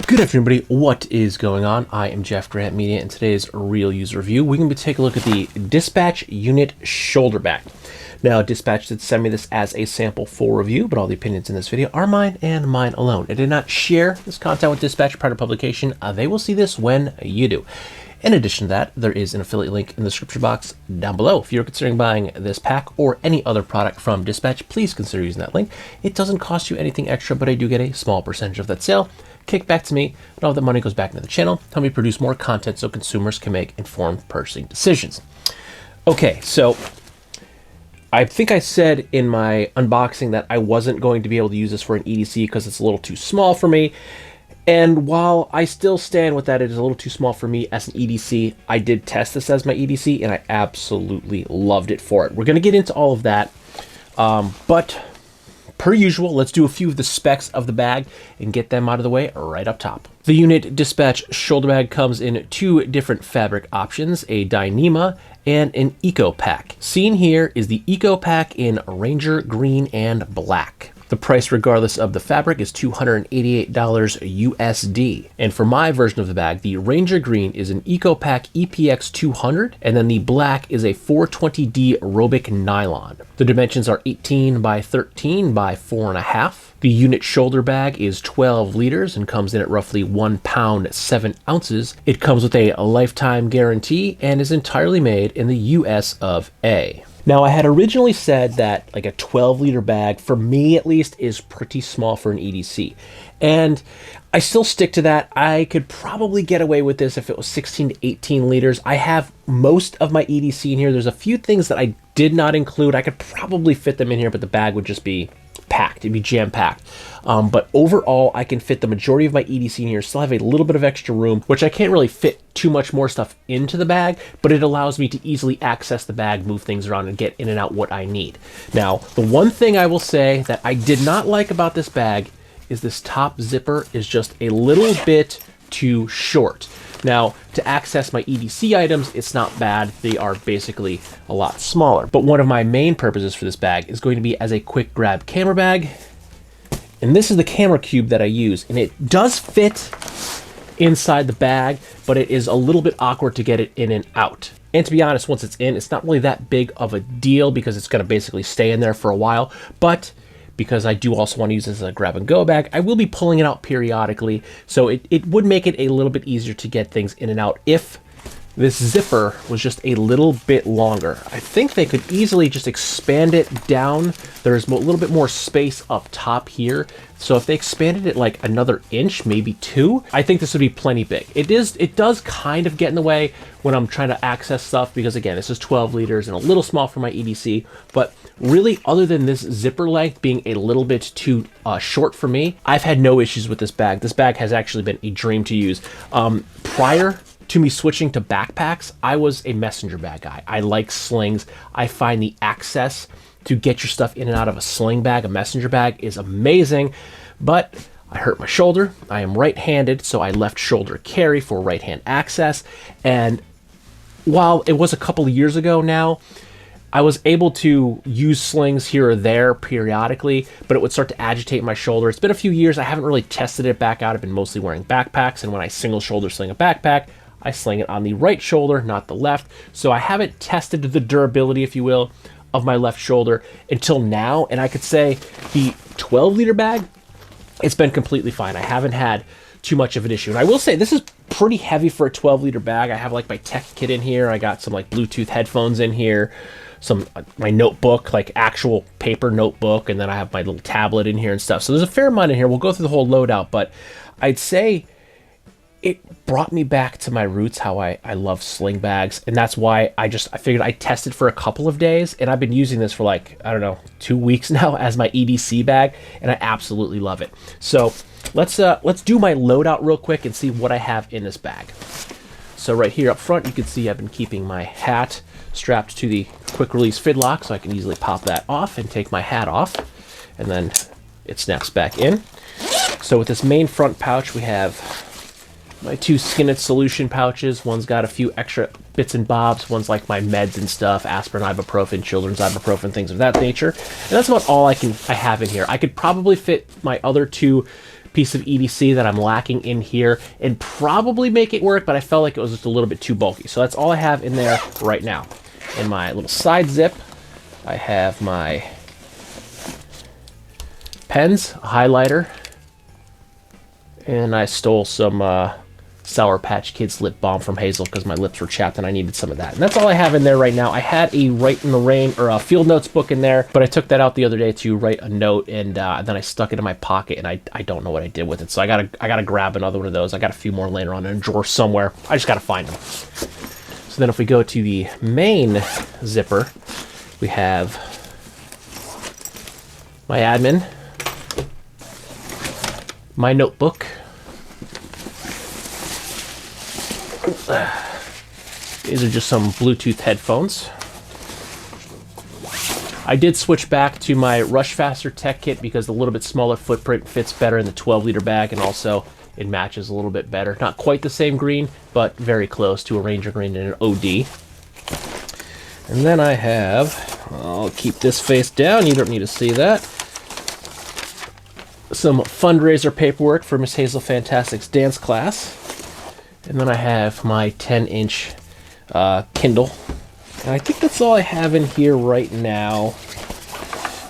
Good afternoon, everybody. What is going on? I am Jeff GrantMEDIA, and today's real user review, we're going to take a look at the DSPTCH Unit Shoulder Bag. Now, Dispatch did send me this as a sample for review, but all the opinions in this video are mine and mine alone. I did not share this content with Dispatch prior to publication. They will see this when you do. In addition to that, there is an affiliate link in the description box down below. If you're considering buying this pack or any other product from Dispatch, please consider using that link. It doesn't cost you anything extra, but I do get a small percentage of that sale kick back to me, and all the money goes back into the channel, help me produce more content so consumers can make informed purchasing decisions. Okay, so I think I said in my unboxing that I wasn't going to be able to use this for an EDC because it's a little too small for me. And while I still stand with that, it is a little too small for me as an EDC. I did test this as my EDC, and I absolutely loved it for it. We're going to get into all of that, but per usual, let's do a few of the specs of the bag and get them out of the way right up top. The Unit DSPTCH Shoulder Bag comes in two different fabric options, a Dyneema and an ecopak. Seen here is the ecopak in Ranger Green and Black. The price, regardless of the fabric, is $288 USD. And for my version of the bag, the Ranger Green is an ecopak EPX 200, and then the black is a 420D aerobic nylon. The dimensions are 18 by 13 by 4.5. The unit shoulder bag is 12 liters and comes in at roughly 1 pound 7 ounces. It comes with a lifetime guarantee and is entirely made in the US of A. Now, I had originally said that like a 12-liter bag, for me at least, is pretty small for an EDC. And I still stick to that. I could probably get away with this if it was 16 to 18 liters. I have most of my EDC in here. There's a few things that I did not include. I could probably fit them in here, but the bag would just be packed. It'd be jam-packed. But overall, I can fit the majority of my EDC in here, still have a little bit of extra room, which I can't really fit too much more stuff into the bag, but it allows me to easily access the bag, move things around, and get in and out what I need. Now, the one thing I will say that I did not like about this bag is this top zipper is just a little bit too short. Now, to access my EDC items, it's not bad. They are basically a lot smaller. But one of my main purposes for this bag is going to be as a quick grab camera bag. And this is the camera cube that I use. And it does fit inside the bag, but it is a little bit awkward to get it in and out. And to be honest, once it's in, it's not really that big of a deal because it's going to basically stay in there for a while. But because I do also want to use this as a grab and go bag, I will be pulling it out periodically. So it would make it a little bit easier to get things in and out if this zipper was just a little bit longer. I think they could easily just expand it down. There's a little bit more space up top here. So if they expanded it like another inch, maybe 2, I think this would be plenty big. It does kind of get in the way when I'm trying to access stuff because, again, this is 12 liters and a little small for my EDC. But really, other than this zipper length being a little bit too short for me, I've had no issues with this bag. This bag has actually been a dream to use. Prior to me switching to backpacks, I was a messenger bag guy. I like slings. I find the access to get your stuff in and out of a sling bag, a messenger bag, is amazing. But I hurt my shoulder. I am right-handed, so I left shoulder carry for right-hand access. And while it was a couple of years ago now, I was able to use slings here or there periodically, but it would start to agitate my shoulder. It's been a few years. I haven't really tested it back out. I've been mostly wearing backpacks, and when I single shoulder sling a backpack, I sling it on the right shoulder, not the left. So I haven't tested the durability, if you will, of my left shoulder until now. And I could say the 12-liter bag, it's been completely fine. I haven't had too much of an issue. And I will say this is pretty heavy for a 12-liter bag. I have like my tech kit in here. I got some like Bluetooth headphones in here, some my notebook, like actual paper notebook, and then I have my little tablet in here and stuff. So there's a fair amount in here. We'll go through the whole loadout, but I'd say it brought me back to my roots, how I love sling bags. And that's why I figured I'd test it for a couple of days. And I've been using this for like, I don't know, 2 weeks now as my EDC bag. And I absolutely love it. So let's do my loadout real quick and see what I have in this bag. So right here up front, you can see I've been keeping my hat strapped to the quick release fidlock, so I can easily pop that off and take my hat off. And then it snaps back in. So with this main front pouch, we have my 2 Skin It solution pouches. One's got a few extra bits and bobs. One's like my meds and stuff, aspirin, ibuprofen, children's ibuprofen, things of that nature. And that's about all I have in here. I could probably fit my other 2 piece of EDC that I'm lacking in here and probably make it work, but I felt like it was just a little bit too bulky. So that's all I have in there right now. In my little side zip, I have my pens, a highlighter, and I stole some Sour Patch Kids lip balm from Hazel because my lips were chapped and I needed some of that. And that's all I have in there right now. I had a Write in the Rain or a field notes book in there, but I took that out the other day to write a note, and then I stuck it in my pocket, and I don't know what I did with it. So I gotta grab another one of those. I got a few more laying around in a drawer somewhere. I just gotta find them. So then if we go to the main zipper, we have my admin, my notebook, these are just some Bluetooth headphones. I did switch back to my Rush Faster Tech Kit because the little bit smaller footprint fits better in the 12-liter bag, and also it matches a little bit better. Not quite the same green, but very close to a Ranger green and an OD. And then I have, I'll keep this face down, you don't need to see that, some fundraiser paperwork for Miss Hazel Fantastic's dance class. And then I have my 10-inch Kindle. And I think that's all I have in here right now.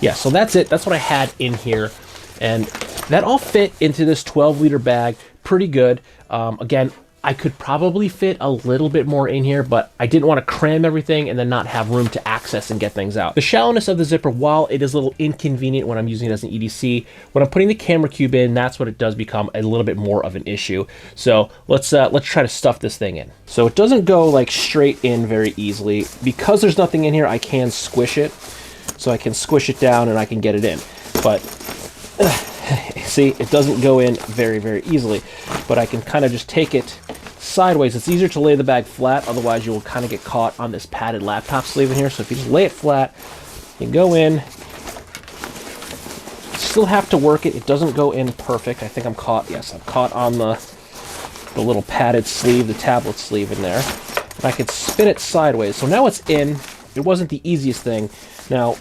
Yeah, so that's it. That's what I had in here. And that all fit into this 12-liter bag pretty good. Again, I could probably fit a little bit more in here, but I didn't want to cram everything and then not have room to access and get things out. The shallowness of the zipper, while it is a little inconvenient when I'm using it as an EDC, when I'm putting the camera cube in, that's what it does become a little bit more of an issue. So let's try to stuff this thing in. So it doesn't go like straight in very easily. Because there's nothing in here, I can squish it. So I can squish it down and I can get it in. But see, it doesn't go in very, very easily. But I can kind of just take it sideways. It's easier to lay the bag flat, otherwise you'll kind of get caught on this padded laptop sleeve in here. So if you just lay it flat, you go in. Still have to work it. It doesn't go in perfect. I think I'm caught. Yes, I'm caught on the little padded sleeve, the tablet sleeve in there. And I can spin it sideways. So now it's in. It wasn't the easiest thing. Now,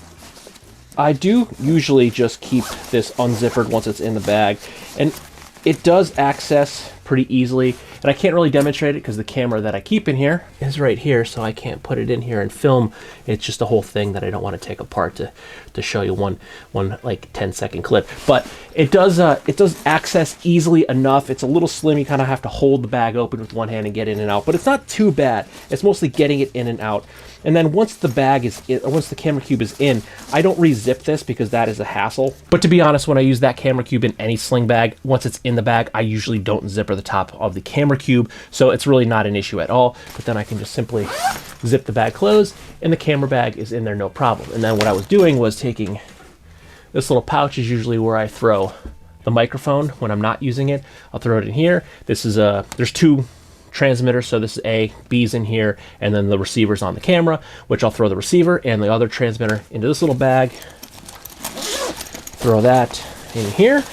I do usually just keep this unzippered once it's in the bag, and it does access pretty easily. And I can't really demonstrate it because the camera that I keep in here is right here, so I can't put it in here and film. It's just a whole thing that I don't want to take apart to show you one like 10-second clip. But it does access easily enough. It's a little slim. You kind of have to hold the bag open with one hand and get in and out, but it's not too bad. It's mostly getting it in and out. And then once the bag is in, or once the camera cube is in, I don't re-zip this because that is a hassle. But to be honest, when I use that camera cube in any sling bag, once it's in the bag, I usually don't zipper the top of the camera cube, so it's really not an issue at all. But then I can just simply zip the bag closed, and the camera bag is in there no problem. And then what I was doing was taking this little pouch, is usually where I throw the microphone when I'm not using it. I'll throw it in here. This is there's two transmitters, so this is A, B's in here, and then the receiver's on the camera, which I'll throw the receiver and the other transmitter into this little bag. Throw that in here.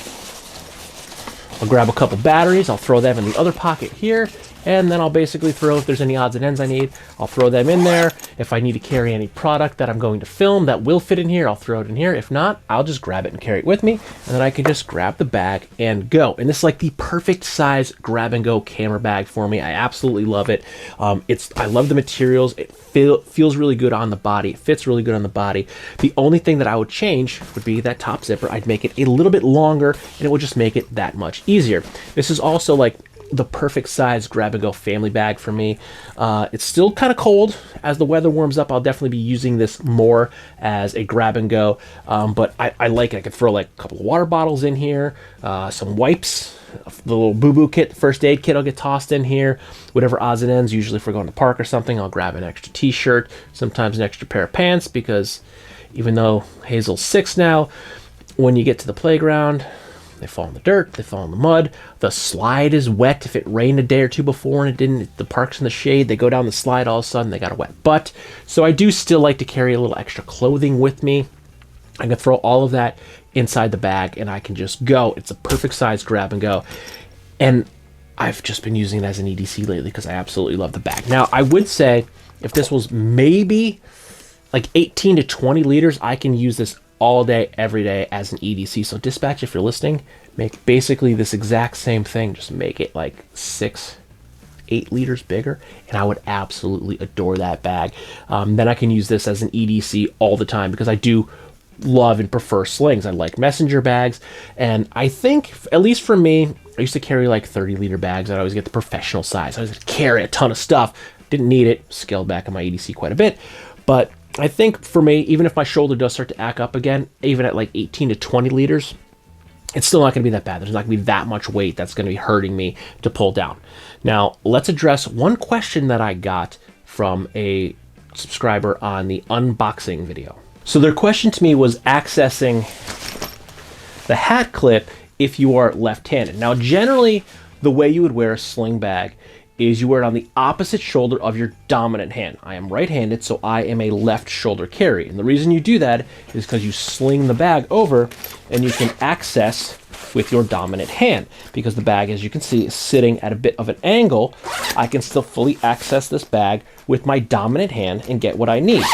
I'll grab a couple batteries, I'll throw them in the other pocket here, and then I'll basically throw, if there's any odds and ends I need, I'll throw them in there. If I need to carry any product that I'm going to film that will fit in here, I'll throw it in here. If not, I'll just grab it and carry it with me, and then I can just grab the bag and go. And this is like the perfect size grab and go camera bag for me. I absolutely love it. I love the materials. It feels really good on the body. It fits really good on the body. The only thing that I would change would be that top zipper. I'd make it a little bit longer, and it would just make it that much easier. This is also like the perfect size grab and go family bag for me. It's still kind of cold. As the weather warms up, I'll definitely be using this more as a grab and go, but I like it. I could throw like a couple of water bottles in here, some wipes, the little boo-boo kit, first aid kit will get tossed in here, whatever odds and ends. Usually if we're going to the park or something, I'll grab an extra t-shirt, sometimes an extra pair of pants, because even though Hazel's 6 now, when you get to the playground, they fall in the dirt, they fall in the mud, the slide is wet. If it rained a day or two before and it didn't, the park's in the shade, they go down the slide, all of a sudden they got a wet butt. So I do still like to carry a little extra clothing with me. I can throw all of that inside the bag and I can just go. It's a perfect size grab and go. And I've just been using it as an EDC lately because I absolutely love the bag. Now, I would say if this was maybe like 18 to 20 liters, I can use this all day, every day as an EDC. So Dispatch, if you're listening, make basically this exact same thing, just make it like 8 liters bigger, and I would absolutely adore that bag. Then I can use this as an EDC all the time because I do love and prefer slings. I like messenger bags, and I think, at least for me, I used to carry like 30-liter bags. I'd always get the professional size. I was going to carry a ton of stuff. Didn't need it. Scaled back on my EDC quite a bit. But I think for me, even if my shoulder does start to act up again, even at like 18 to 20 liters, it's still not going to be that bad. There's not going to be that much weight that's going to be hurting me to pull down. Now, let's address one question that I got from a subscriber on the unboxing video. So their question to me was accessing the hat clip if you are left-handed. Now, generally, the way you would wear a sling bag is you wear it on the opposite shoulder of your dominant hand. I am right-handed, so I am a left shoulder carry. And the reason you do that is because you sling the bag over and you can access with your dominant hand. Because the bag, as you can see, is sitting at a bit of an angle, I can still fully access this bag with my dominant hand and get what I need.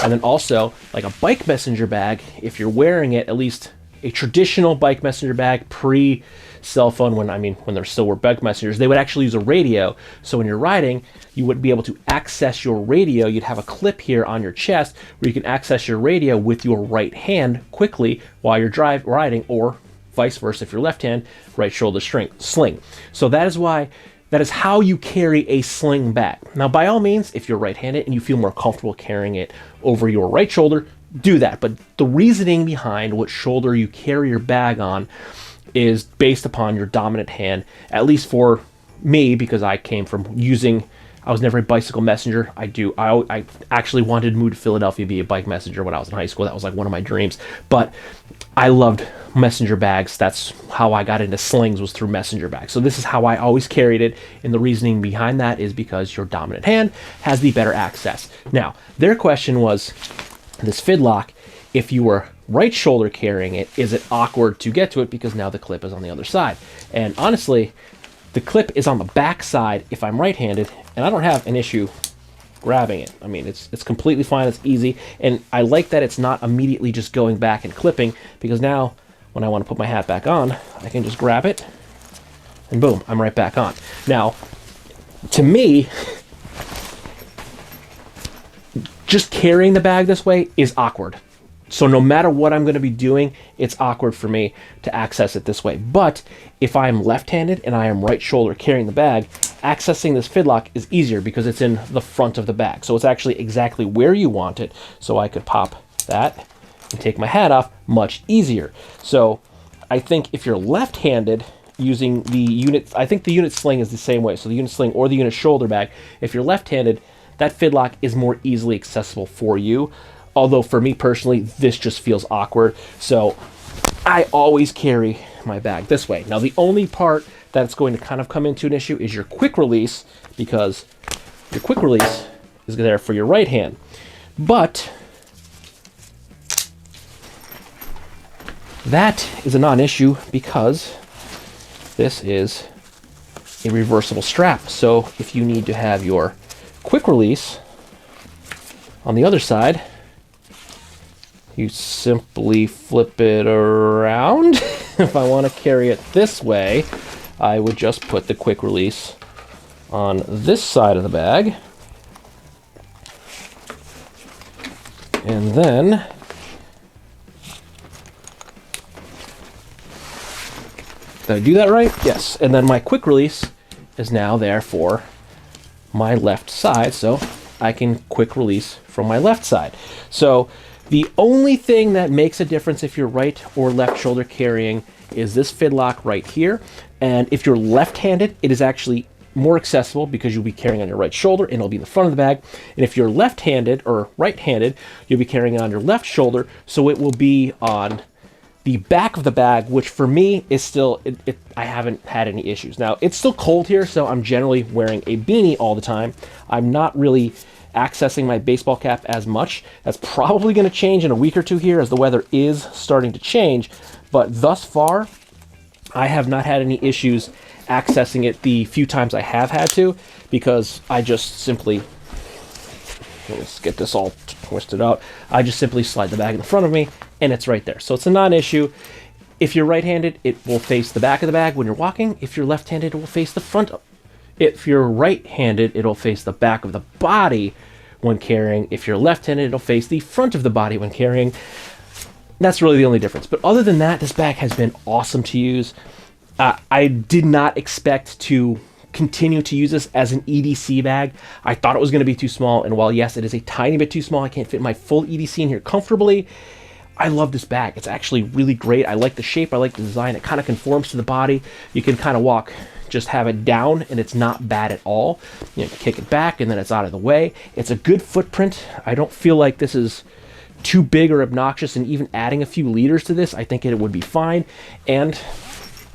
And then also, like a bike messenger bag, if you're wearing it, at least a traditional bike messenger bag pre-cell phone, when there still were bike messengers, they would actually use a radio. So when you're riding, you would be able to access your radio. You'd have a clip here on your chest where you can access your radio with your right hand quickly while you're riding, or vice versa if you're left hand, right shoulder sling. So that is how you carry a sling bag. Now, by all means, if you're right-handed and you feel more comfortable carrying it over your right shoulder, do that. But the reasoning behind what shoulder you carry your bag on is based upon your dominant hand, at least for me, because I came from I was never a bicycle messenger. I actually wanted to move to Philadelphia, be a bike messenger when I was in high school. That was like one of my dreams. But I loved messenger bags. That's how I got into slings, was through messenger bags. So this is how I always carried it. And the reasoning behind that is because your dominant hand has the better access. Now, their question was, this fidlock, if you were right shoulder carrying it, is it awkward to get to it because now the clip is on the other side? And honestly, the clip is on the back side if I'm right-handed, and I don't have an issue grabbing it. I mean, it's completely fine. It's easy, and I like that it's not immediately just going back and clipping, because now when I want to put my hat back on, I can just grab it, and boom, I'm right back on. Now, to me, just carrying the bag this way is awkward. So no matter what I'm going to be doing, it's awkward for me to access it this way. But if I'm left-handed and I am right shoulder carrying the bag, accessing this fidlock is easier because it's in the front of the bag. So it's actually exactly where you want it. So I could pop that and take my hat off much easier. So I think if you're left-handed using the unit, I think the unit sling is the same way. So the unit sling or the unit shoulder bag, if you're left-handed, that fidlock is more easily accessible for you. Although for me personally, this just feels awkward. So I always carry my bag this way. Now, the only part that's going to kind of come into an issue is your quick release, because your quick release is there for your right hand. But that is a non-issue because this is a reversible strap. So if you need to have your quick release on the other side, you simply flip it around. If I want to carry it this way, I would just put the quick release on this side of the bag. And then did I do that right? Yes. And then my quick release is now there for my left side, so I can quick release from my left side. So the only thing that makes a difference if you're right or left shoulder carrying is this fidlock right here. And if you're left-handed, it is actually more accessible because you'll be carrying on your right shoulder and it'll be in the front of the bag. And if you're left-handed or right-handed, you'll be carrying it on your left shoulder, so it will be on the back of the bag, which for me is still, I haven't had any issues. Now, it's still cold here, so I'm generally wearing a beanie all the time. I'm not really accessing my baseball cap as much. That's probably going to change in a week or two here as the weather is starting to change. But thus far, I have not had any issues accessing it the few times I have had to, because I just simply, let's get this all twisted out, I just simply slide the bag in front of me and it's right there. So it's a non-issue. If you're right-handed, it will face the back of the bag when you're walking. If you're left-handed, it will face the front. If you're right-handed, it'll face the back of the body when carrying. If you're left-handed, it'll face the front of the body when carrying. That's really the only difference. But other than that, this bag has been awesome to use. I did not expect to continue to use this as an EDC bag. I thought it was going to be too small, and while yes, it is a tiny bit too small, I can't fit my full EDC in here comfortably. I love this bag. It's actually really great. I like the shape. I like the design. It kind of conforms to the body. You can kind of walk, just have it down, and it's not bad at all. You know, kick it back, and then it's out of the way. It's a good footprint. I don't feel like this is too big or obnoxious, and even adding a few liters to this, I think it would be fine. And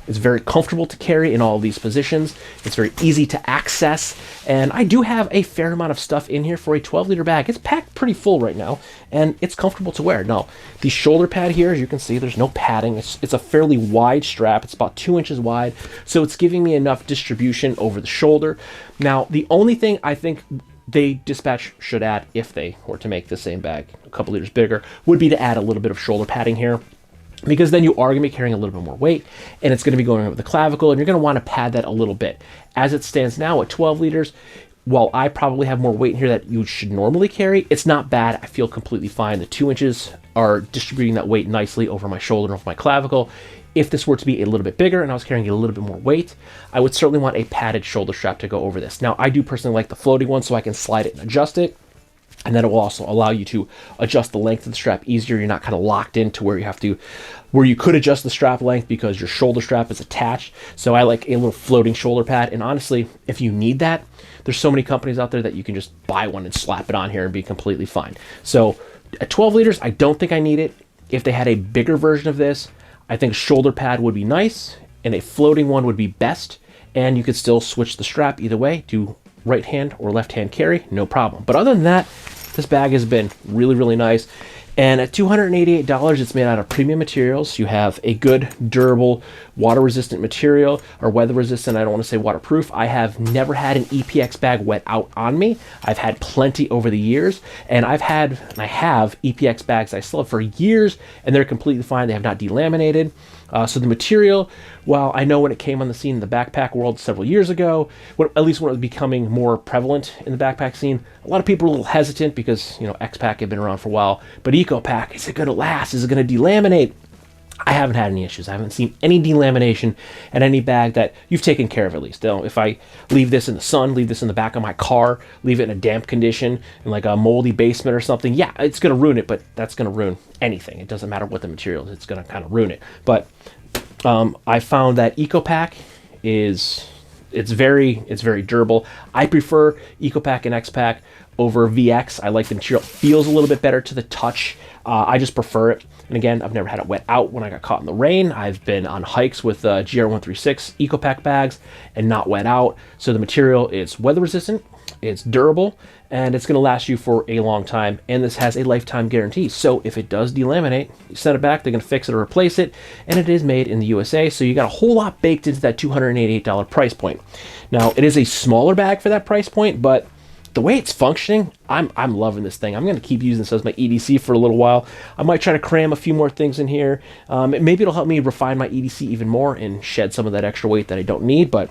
it's very comfortable to carry in all of these positions. It's very easy to access, and I do have a fair amount of stuff in here for a 12-liter bag. It's packed pretty full right now, and it's comfortable to wear. Now, the shoulder pad here, as you can see, there's no padding. It's a fairly wide strap. It's about 2 inches wide, so it's giving me enough distribution over the shoulder. Now, the only thing I think Dispatch should add, if they were to make the same bag a couple liters bigger, would be to add a little bit of shoulder padding here, because then you are going to be carrying a little bit more weight, and it's going to be going over the clavicle, and you're going to want to pad that a little bit. As it stands now at 12 liters, while I probably have more weight in here that you should normally carry, it's not bad. I feel completely fine. The 2 inches are distributing that weight nicely over my shoulder and over my clavicle. If this were to be a little bit bigger and I was carrying a little bit more weight, I would certainly want a padded shoulder strap to go over this. Now, I do personally like the floating one, so I can slide it and adjust it. And then it will also allow you to adjust the length of the strap easier. You're not kind of locked into where you could adjust the strap length because your shoulder strap is attached. So I like a little floating shoulder pad. And honestly, if you need that, there's so many companies out there that you can just buy one and slap it on here and be completely fine. So at 12 liters, I don't think I need it. If they had a bigger version of this, I think a shoulder pad would be nice, and a floating one would be best. And you could still switch the strap either way, do right hand or left hand carry, no problem. But other than that, this bag has been really, really nice. And at $288, it's made out of premium materials. You have a good, durable, water-resistant material, or weather-resistant. I don't want to say waterproof. I have never had an EPX bag wet out on me. I've had plenty over the years, and I have EPX bags I still have for years, and they're completely fine. They have not delaminated. So the material, while I know when it came on the scene in the backpack world several years ago, at least when it was becoming more prevalent in the backpack scene, a lot of people were a little hesitant because, you know, X-Pack had been around for a while. But ecopak, is it going to last? Is it going to delaminate? I haven't had any issues. I haven't seen any delamination at any bag that you've taken care of, at least. Now, if I leave this in the sun, leave this in the back of my car, leave it in a damp condition, in like a moldy basement or something, yeah, it's going to ruin it, but that's going to ruin anything. It doesn't matter what the material is. It's going to kind of ruin it. But I found that ecopak it's very durable. I prefer ecopak and X-Pack over VX. I like the material. It feels a little bit better to the touch. I just prefer it. And again, I've never had it wet out when I got caught in the rain. I've been on hikes with GR136 ecopak bags and not wet out. So the material is weather resistant, it's durable, and it's going to last you for a long time. And this has a lifetime guarantee. So if it does delaminate, you send it back, they're going to fix it or replace it. And it is made in the USA. So you got a whole lot baked into that $288 price point. Now, it is a smaller bag for that price point, but the way it's functioning, I'm loving this thing. I'm going to keep using this as my EDC for a little while. I might try to cram a few more things in here. Maybe it'll help me refine my EDC even more and shed some of that extra weight that I don't need, but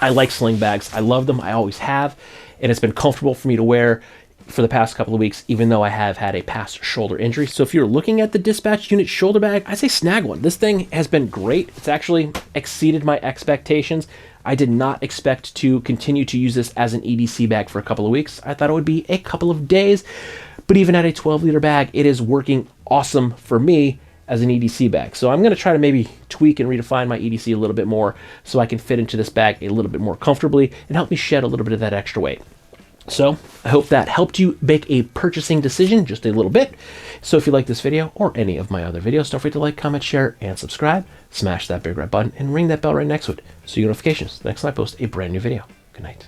I like sling bags. I love them. I always have, and it's been comfortable for me to wear for the past couple of weeks, even though I have had a past shoulder injury. So if you're looking at the Dispatch Unit Shoulder Bag, I say snag one. This thing has been great. It's actually exceeded my expectations. I did not expect to continue to use this as an EDC bag for a couple of weeks. I thought it would be a couple of days, but even at a 12-liter bag, it is working awesome for me as an EDC bag. So I'm going to try to maybe tweak and redefine my EDC a little bit more so I can fit into this bag a little bit more comfortably and help me shed a little bit of that extra weight. So I hope that helped you make a purchasing decision just a little bit. So if you like this video or any of my other videos, don't forget to like, comment, share, and subscribe. Smash that big red button and ring that bell right next to it so you get notifications the next time I post a brand new video. Good night.